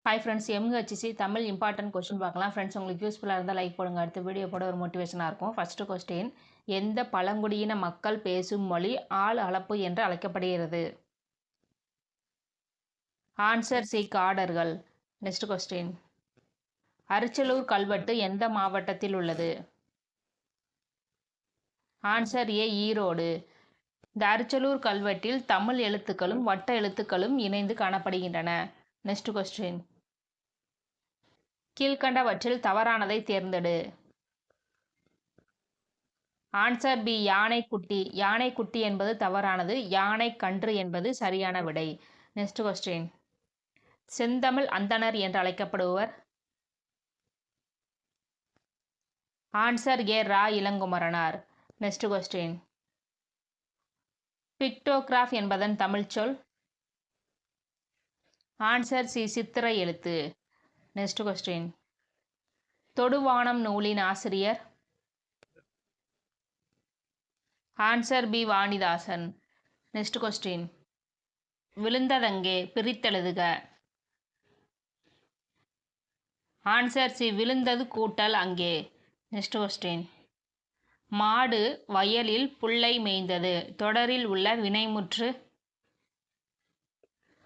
Hi friends, எம்ஹெச்சிசி Tamil important question பார்க்கலாம். Friends, உங்களுக்கு யூஸ்ஃபுல்லாக இருந்தால் லைக் போடுங்க. அடுத்த வீடியோ போட ஒரு மோட்டிவேஷனாக இருக்கும். ஃபஸ்ட்டு கொஸ்டின், எந்த பழங்குடியின மக்கள் பேசும் மொழி ஆள் அளப்பு என்று அழைக்கப்படுகிறது? ஆன்சர் சி, காடர்கள். நெக்ஸ்ட் கொஸ்டின், அரிச்சலூர் கல்வெட்டு எந்த மாவட்டத்தில் உள்ளது? Answer A, Erode. இந்த அரிச்சலூர் கல்வெட்டில் தமிழ் எழுத்துக்களும் வட்ட எழுத்துக்களும் இணைந்து காணப்படுகின்றன. நெக்ஸ்ட் கொஸ்டின், கீழ்கண்டவற்றில் தவறானதை தேர்ந்தெடு. Answer B, யானைக்குட்டி. யானைக்குட்டி என்பது தவறானது. யானை கன்று என்பது சரியான விடை. நெக்ஸ்ட் கொஸ்டின், செந்தமிழ் அந்தணர் என்று அழைக்கப்படுவர்? Answer A, Ra Ilankumaranar. Next question, pictograph என்பதன் தமிழ் சொல்? ஆன்சர் சி, சித்திர எழுத்து. நெக்ஸ்ட் கொஸ்டின், தொடுவானம் நூலின் ஆசிரியர்? Answer B, Vanidasan. Next question, விழுந்ததங்கே பிரித்தெழுதுக. ஆன்சர் சி, விழுந்தது கூட்டல் அங்கே. நெக்ஸ்ட் கொஸ்டின், மாடு வயலில் புல்லை மேய்ந்தது. தொடரில் உள்ள வினைமுற்று?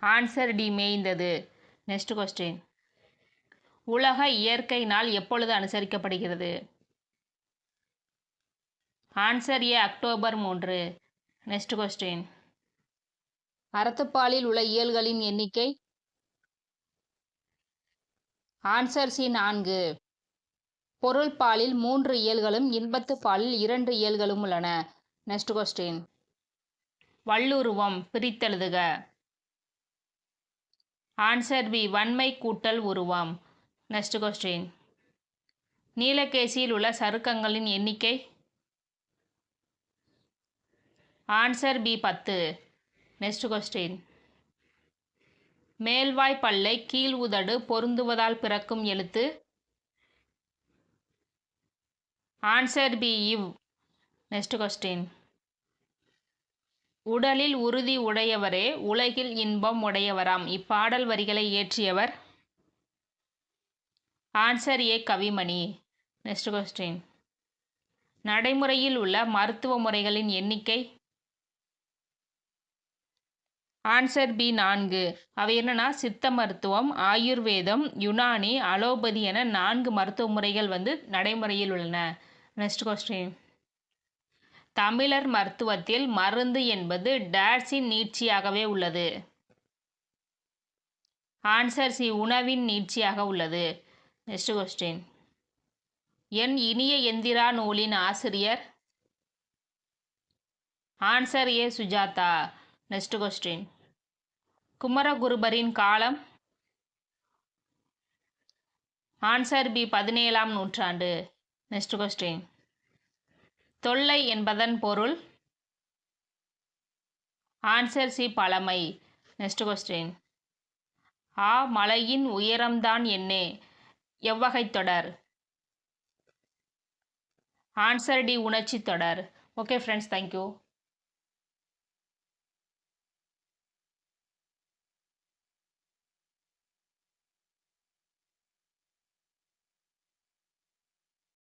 ஆன்சர் டி, மேய்ந்தது. நெக்ஸ்ட் கொஸ்டின், உலக இயற்கை நாள் எப்பொழுது அனுசரிக்கப்படுகிறது? Answer A, October 3. Next question, அறத்துப்பாலில் உள்ள இயல்களின் எண்ணிக்கை? Answer C, 4. பொருள்பாலில் 3 இயல்களும் இன்பத்துப்பாலில் 2 இயல்களும் உள்ளன. நெக்ஸ்ட் கொஸ்டின், வள்ளுருவம் பிரித்தெழுதுக. ஆன்சர் பி, வன்மை கூட்டல் உருவம். நெக்ஸ்ட் கொஸ்டின், நீலகேசியில் உள்ள சருக்கங்களின் எண்ணிக்கை? Answer B, 10. நெக்ஸ்ட் கொஸ்டின், மேல்வாய் பல்லை கீழ் உதடு பொருந்துவதால் பிறக்கும் எழுத்து? ஆன்சர் பி, இவ். நெக்ஸ்ட் கொஸ்டின், உடலில் உறுதி உடையவரே உலகில் இன்பம் உடையவராம். இப்பாடல் வரிகளை இயற்றியவர்? Answer A, Kavimani. Next question, நடைமுறையில் உள்ள மருத்துவ முறைகளின் எண்ணிக்கை? Answer B, 4. அவை என்னன்னா சித்த மருத்துவம், ஆயுர்வேதம், யுனானி, அலோபதி என 4 மருத்துவ முறைகள் நடைமுறையில் உள்ளன. நெக்ஸ்ட் கொஸ்டின், தமிழர் மருத்துவத்தில் மருந்து என்பது டேஷின் நீட்சியாகவே உள்ளது? ஆன்சர் சி, உணவின் நீட்சியாக உள்ளது. நெக்ஸ்ட் கொஸ்டின், என் இனிய எந்திரா நூலின் ஆசிரியர்? Answer A, Sujatha. Next question, குமரகுருபரின் காலம்? ஆன்சர் பி, 17ஆம் நூற்றாண்டு. நெக்ஸ்ட் கொஸ்டின், தொல்லை என்பதன் பொருள்? ஆன்சர் சி, பழமை. நெக்ஸ்ட் கொஸ்டின், ஆ மலையின் உயரம்தான் என்னே எவ்வகை தொடர்? ஆன்சர் டி, உணர்ச்சி தொடர். Okay friends, thank you.